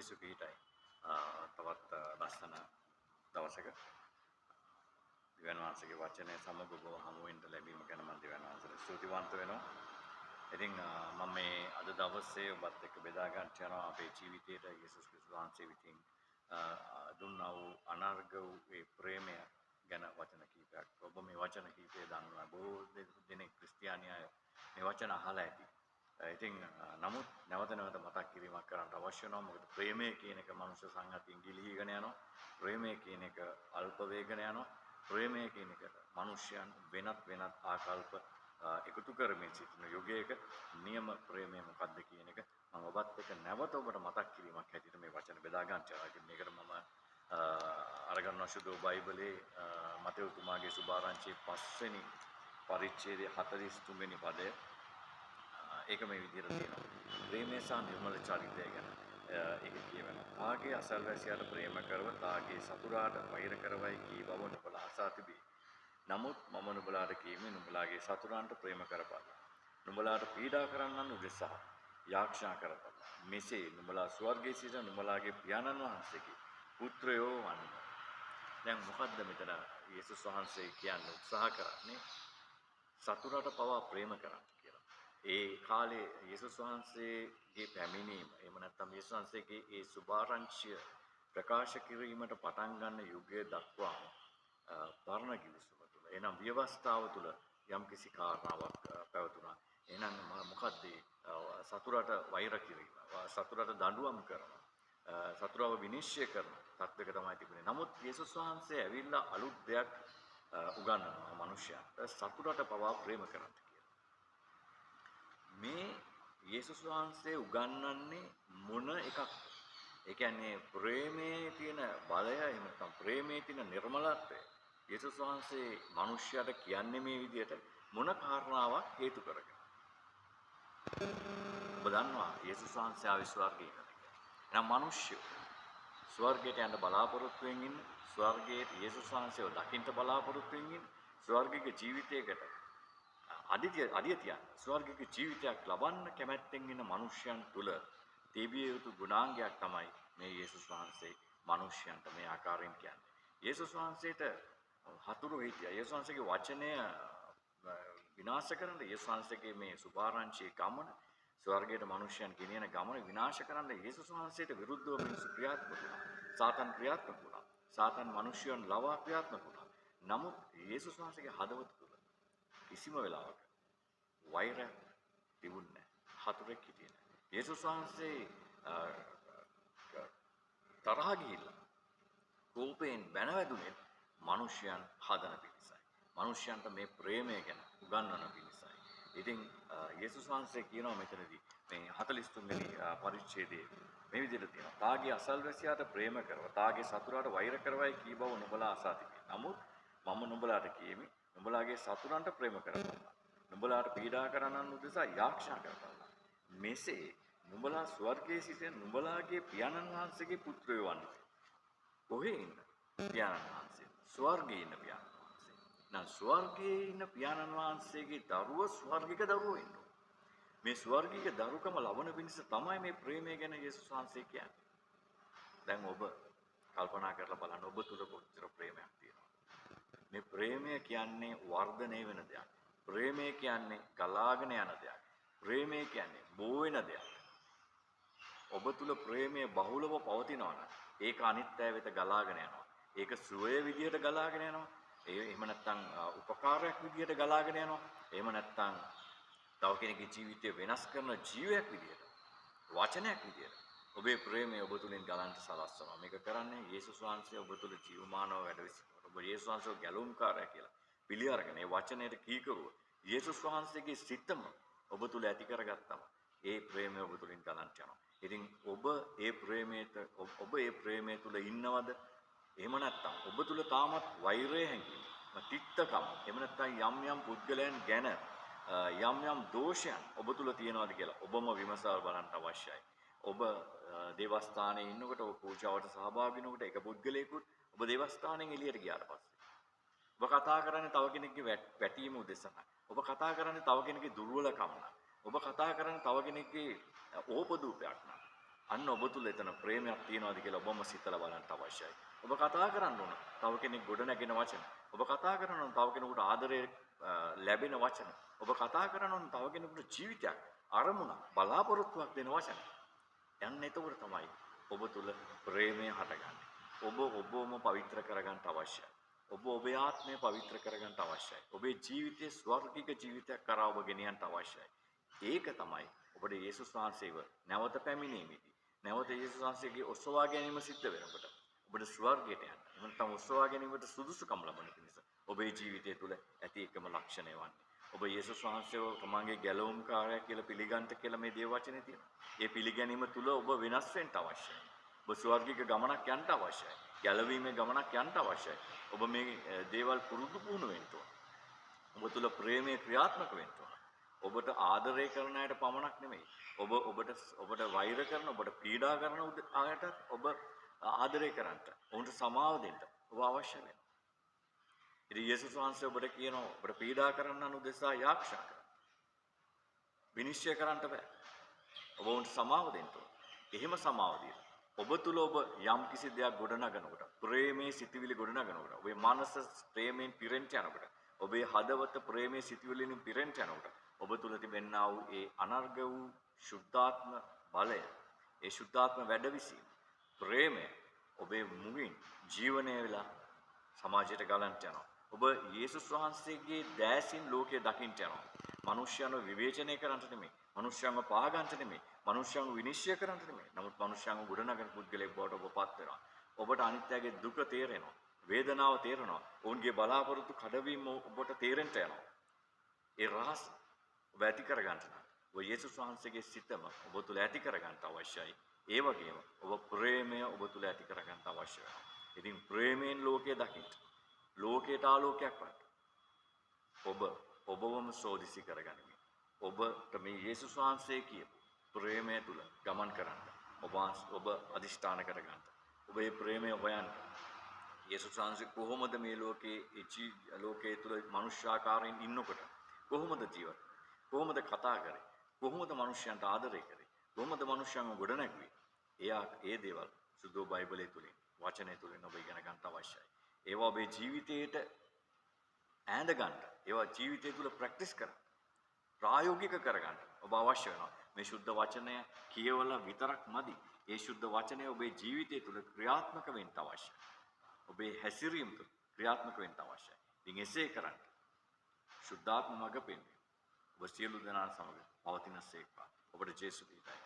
හිසු පිහිටයි. තවත් ලස්සන දවසක දිව්‍යන් වහන්සේගේ වචනය සමග ඔබ හමු වෙන්න ලැබීම ගැන මම දිව්‍යන් වහන්සේට ස්තුතිවන්ත වෙනවා. ඉතින් මම මේ අද දවසේ ඔබත් එක්ක බෙදා ගන්න යනවා අපේ ජීවිතයට යේසුස් ක්‍රිස්තුස් වහන්සේ විසින් දුන්නා වූ අනර්ග වූ ඒ ප්‍රේමය ගැන වචන කීපයක්. ඔබ මේ වචන කීපය දන්නවා. බොහෝ දෙනෙක් ක්‍රිස්තියානි අය මේ වචන අහලා ඇති. ඉතින් නමුත් නැවත නැවත මතක් කිරීමක් කරන්න අවශ්‍ය වෙනවා. මොකද ප්‍රේමය කියන එක මනුෂ්‍ය සංහතියෙන් ගිලිහීගෙන යනවා. ප්‍රේමය කියන එක අල්ප වේගන යනවා. ප්‍රේමය කියන එකට මනුෂ්‍යයන් වෙනත් ආකල්ප එකතු කරමින් සිටින යුගයක නියම ප්‍රේමය මොකක්ද කියන එක මම ඔබත් එක්ක නැවත ඔබට මතක් කිරීමක් හැටියට මේ වචන බෙදා ගන්න යනවා. මේකට මම අරගන්නවා සුදු බයිබලයේ මතෙව් තුමාගේ සුභාරංචියේ 5 වෙනි පරිච්ඡේදයේ 43 වෙනි පදය. ඒක මේ විදිහට තියෙනවා. ප්‍රේමය සහ නිර්මල චරිතය ගැන ඒක කියවෙනවා. තාගේ අසල්වැසියාට ප්‍රේම කරව තාගේ සතුරාට වෛර කරවයි කී බව නුඹලා අසා තිබේ. නමුත් මම නුඹලාට කීමි නුඹලාගේ සතුරන්ට ප්‍රේම කරපන්. නුඹලාට පීඩා කරන්නන් උදෙසා යාඥා කරපන්. මෙසේ නුඹලා ස්වර්ගයේ සිට නුඹලාගේ පියාණන් වහන්සේගේ පුත්‍රයෝ වන්න. දැන් මොකද්ද මෙතන යේසුස් වහන්සේ කියන්නේ උත්සාහ කරන්නේ සතුරට පවා ප්‍රේම කරන්න කියලා. ඒ කාලේ යේසුස් වහන්සේගේ පැමිණීම එහෙම නැත්නම් යේසුස් වහන්සේගේ ඒ සුභාරංචිය ප්‍රකාශ කිරීමට පටන් ගන්න යුගය දක්වාම පරණ කිවිසුම තුළ එනම් ව්‍යවස්ථාව තුළ යම්කිසි කාරණාවක් පැවතුණා. එහෙනම් මොකද්ද සතුරට වෛර කිරීම, සතුරට දඬුවම් කරනවා, සතුරව විනිශ්චය කරන තත්වයක තමයි තිබුණේ. නමුත් යේසුස් වහන්සේ ඇවිල්ලා අලුත් දෙයක් උගන්වනවා මිනිසයාට සතුරට පවා ප්‍රේම කරන්න කියලා. මේ යේසුස් වහන්සේ උගන්වන්නේ මොන එකක්ද? ඒ කියන්නේ ප්‍රේමයේ තියෙන බලය එහෙම නැත්නම් ප්‍රේමයේ තියෙන නිර්මලත්වය යේසුස් වහන්සේ මිනිසයාට කියන්නේ මේ විදිහට මොන කාරණාවක් හේතු කරගෙන. ඔබ දන්නවා යේසුස් වහන්සේ ආවේ ස්වර්ගයට. එහෙනම් මිනිස්සු ස්වර්ගයට යන්න බලාපොරොත්තු වෙමින් ඉන්න, ස්වර්ගයේ යේසුස් වහන්සේව දකින්න බලාපොරොත්තු වෙමින් ඉන්න, ස්වර්ගික ජීවිතයකට අදිය තියන්න, ස්වර්ගික ජීවිතයක් ලබන්න කැමැත්තෙන් ඉන්න මිනිසයන් තුල තිබිය යුතු ගුණාංගයක් තමයි මේ යේසුස් වහන්සේ මිනිසයන්ට මේ ආකාරයෙන් කියන්නේ. යේසුස් වහන්සේට හතුරු හිටියා. යේසුස් වහන්සේගේ වචනය විනාශ කරන්න යේසුස් වහන්සේගේ මේ සුභාරංචියේ ගමන ස්වර්ගයට මිනිසයන් ගෙනියන ගමන විනාශ කරන්න යේසුස් වහන්සේට විරුද්ධව මිනිස්සු ක්‍රියාත්මක වුණා. සාතන් ක්‍රියාත්මක වුණා. සාතන් මිනිසයන් ලවා ක්‍රියාත්මක වුණා. නමුත් යේසුස් වහන්සේගේ හදවත තුළ කිසිම වෙලාවක වෛර තිබුණේ නැහැ. හතුරෙක් හිටියේ නැහැ. යේසුස් වහන්සේ තරහ ගිහිල්ලා කෝපයෙන් බැනවැදුනේ මිනිසයන් හදන පිණිසයි. මිනිසයන්ට මේ ප්‍රේමය ගැන උගන්වන පිණිසයි. ඉතින් යේසුස් වහන්සේ කියනවා මෙතනදී මේ 43 වෙනි පරිච්ඡේදයේ මේ විදිහට තියෙනවා. තාගේ අසල්වැසියාට ප්‍රේම කරව, තාගේ සතුරාට වෛර කරවයි කී බව නුඹලා අසා තිබේ. නමුත් මම නුඹලාට කියමි නුඹලාගේ සතුරන්ට ප්‍රේම කරපන්. නුඹලාට පීඩා කරන්නන් උදෙසා යාඥා කරපන්. මෙසේ නුඹලා ස්වර්ගයේ සිට නුඹලාගේ පියාණන් වහන්සේගේ පුත්‍රයෝ වන්නේ. කොහේ ඉන්න පියාණන් වහන්සේ? ස්වර්ගයේ ඉන්න පියාණන් වහන්සේ. නම් ස්වර්ගයේ ඉන්න පියාණන් වහන්සේගේ දරුවෝ ස්වර්ගික දරුවෝ ඉන්නවා. මේ ස්වර්ගික දරුකම ලබන පිණිස තමයි මේ ප්‍රේමය ගැන යේසුස් වහන්සේ කියන්නේ. දැන් ඔබ කල්පනා කරලා බලන්න ඔබ තුල කොච්චර ප්‍රේමයක් තියෙනවද? මේ ප්‍රේමය කියන්නේ වර්ධනය වෙන දෙයක්. ප්‍රේමය කියන්නේ ගලාගෙන යන දෙයක්. ප්‍රේමය කියන්නේ බෝ වෙන දෙයක්. ඔබ තුල ප්‍රේමය බහුලව පවතිනවා නම් ඒක අනිත් අය වෙත ගලාගෙන යනවා. ඒක සුවය විදියට ගලාගෙන යනවා. එහෙම නැත්නම් උපකාරයක් විදියට ගලාගෙන යනවා. එහෙම නැත්නම් තව කෙනෙකුගේ ජීවිතය වෙනස් කරන ජීවයක් විදියට, වචනයක් විදියට ඔබේ ප්‍රේමය ඔබ තුලින් ගලන්ට සලස්වනවා. මේක කරන්නේ යේසුස් වහන්සේ ඔබ තුල ජීවමානව වැඩ සිටිනවා. ඔබ යේසුස් වහන්සේව ගැලුම්කාරය කියලා පිළි අරගෙන ඒ වචනයට කීකරුව යේසුස් වහන්සේගේ සිතම ඔබ තුල ඇති කරගත්තම ඒ ප්‍රේමය ඔබ තුලින් ගලන්ට යනවා. ඉතින් ඔබ ඒ ප්‍රේමය තුල ඉන්නවද? එහෙම නැත්නම් ඔබ තුල තාමත් වෛරය හැඟීම, තිත්තකම, එහෙම නැත්නම් යම් පුද්ගලයන් ගැන යම් දෝෂයන් ඔබ තුල තියෙනවද කියලා ඔබම විමසලා බලන්න අවශ්‍යයි. ඔබ දේවස්ථානයේ ඉන්නකොට ඔබ පූජාවට සහභාගී වෙනකොට එක පුද්ගලයෙකුත් ඔබ දේවස්ථානයෙන් එළියට ගියාට පස්සේ ඔබ කතා කරන්නේ තව කෙනෙක්ගේ වැටීම උදෙසා. ඔබ කතා කරන්නේ තව කෙනෙක්ගේ දුර්වලකම නම්. ඔබ කතා කරන්නේ තව කෙනෙක්ගේ ඕපදූපයක් නම්. අන්න ඔබ තුල එතන ප්‍රේමයක් තියනවාද කියලා ඔබම සිතලා බලන්න අවශ්‍යයි. ඔබ කතා කරන්න ඕන තව කෙනෙක් ගොඩ නැගෙන වචන. ඔබ කතා කරන්න ඕන තව කෙනෙකුට ආදරය ලැබෙන වචන. ඔබ කතා කරන්න ඕන තව කෙනෙකුට ජීවිතයක් අරමුණ බලාපොරොත්තුවක් දෙන වචන. යන්න එතකොට තමයි ඔබ තුල ප්‍රේමය හටගන්නේ. ඔබ ඔබවම පවිත්‍ර කරගන්න අවශ්‍යයි. ඔබ ඔබේ ආත්මය පවිත්‍ර කරගන්න අවශ්‍යයි. ඔබේ ජීවිතයේ ස්වර්ගික ජීවිතයක් කරා ඔබ ගෙනියන්න අවශ්‍යයි. ඒක තමයි ඔබට යේසුස් වහන්සේව නැවත පැමිණීමේදී නැවත යේසුස් වහන්සේගේ ඔසවා ගැනීම සිද්ධ වෙනකොට ඔබට ස්වර්ගයට යන්න. එහෙම නැත්නම් ඔසවා ගැනීමට සුදුසුකම් ලබන පිණිස ඔබේ ජීවිතය තුළ ඇති එකම ලක්ෂණය වන්නේ. ඔබ යේසුස් වහන්සේව තමන්ගේ ගැලවුම්කාරය කියලා පිළිගන්න කියලා මේ දේව වචනේ තියෙනවා. ඒ පිළිගැනීම තුළ ඔබ වෙනස් වෙන්න අවශ්‍යයි. ඔබ ස්වර්ගික ගමනක් යන්න අවශ්‍යයි. ගැලවීමේ ගමනක් යන්න අවශ්‍යයි. ඔබ මේ දේවල් පුරුදු පුහුණු වෙන්න ඕන. ඔබ තුළ ප්‍රේමයේ ක්‍රියාත්මක වෙන්න ඕන. ඔබට ආදරය කරන අයට පමණක් නෙමෙයි. ඔබට වෛර කරන, ඔබට පීඩා කරන අයට ඔබ ආදරය කරන්නට, ඔවුන්ට සමාව දෙන්න ඔබ අවශ්‍ය වෙනවා. ඉතින් යේසුස් වහන්සේ ඔබට කියනවා ඔබට පීඩා කරන්නන් උදෙසා යාක්ෂා කරන්න. විනිශ්චය කරන්න බෑ. ඔබ උන්ට සමාව දෙන්න ඕන. එහෙම සමාව දීලා ඔබ තුල ඔබ යම් කිසි දෙයක් ගොඩනගනකොට, ප්‍රේමයේ සිටිවිලි ගොඩනගනකොට, ඔබේ මනස ප්‍රේමයෙන් පිරෙන්න යනකොට, ඔබේ හදවත ප්‍රේමයේ සිටිවිලින් පිරෙන්න යනකොට, ඔබ තුල තිබෙනා වූ ඒ අනර්ග වූ සුද්ධාත්ම බලය, ඒ සුද්ධාත්ම වැඩවිසීම, ප්‍රේමය ඔබේ මුවින් ජීවනය වෙලා සමාජයට ගලන්ට යනවා. ඔබ යේසුස් වහන්සේගේ දැසින් ලෝකය දකින්න යනවා. මිනිස්යන්ව විවේචනය කරන්නට නෙමෙයි, මිනිස්යන්ව පාගන්නට නෙමෙයි, මිනිස්යන්ව විනිශ්චය කරන්නට නෙමෙයි. නමුත් මිනිස්යන්ව ගොඩනගන පුද්ගලයෙක් බවට ඔබපත් වෙනවා. ඔබට අනිත්‍යයේ දුක තේරෙනවා, වේදනාව තේරෙනවා, ඔවුන්ගේ බලාපොරොත්තු කඩවීම ඔබට තේරෙන්න යනවා. ඒ රහස ඔබ ඇති කරගන්න නම් ඔබ යේසුස් වහන්සේගේ සිතම ඔබ තුළ ඇති කරගන්න අවශ්‍යයි. ඒ වගේම ඔබ ප්‍රේමය ඔබ තුළ ඇති කරගන්න අවශ්‍ය වෙනවා. ඉතින් ප්‍රේමයෙන් ලෝකය දකින්න, ලෝකයට ආලෝකයක් වන්න. ඔබවම සෝදිසි කරගනිමින් ඔබට මේ යේසුස් වහන්සේ කියපු ප්‍රේමය තුල ගමන් කරන්න ඔබ අදිෂ්ඨාන කරගන්න. ඔබ මේ ප්‍රේමය හොයන්න. යේසුස් වහන්සේ කොහොමද මේ ලෝකයේ තුල මනුෂ්‍යාකාරයෙන් ඉන්නකොට කොහොමද ජීවත්, කොහොමද කතා කරේ, කොහොමද මනුෂ්‍යයන්ට ආදරය කරේ, කොහොමද මනුෂ්‍යයන්ව ගොඩනැගුවේ? ඒ දේවල් සුදු බයිබලයේ තුලින්, වචනය තුලින් ඔබ ඉගෙන ගන්න අවශ්‍යයි. ඒවා ඔබේ ජීවිතයට ඈඳ ගන්න, ඒවා ජීවිතය තුළ ප්‍රැක්ටිස් කරන්න, ප්‍රායෝගික කරගන්න ඔබ අවශ්‍ය වෙනවා. මේ සුද්ධ වචනය කියවලා විතරක් මදි. ඒ සුද්ධ වචනය ඔබේ ජීවිතය තුළ ක්‍රියාත්මක වෙන්න අවශ්‍යයි. ඔබේ හැසිරීම තුළ ක්‍රියාත්මක වෙන්න අවශ්‍යයි. ඉතින් එසේ කරන්න සුද්ධාත්ම මඟ පෙන්වීම ඔබ සියලු දෙනා සමග පවතින සේක්වා. ඔබට ජේසු පිටයි.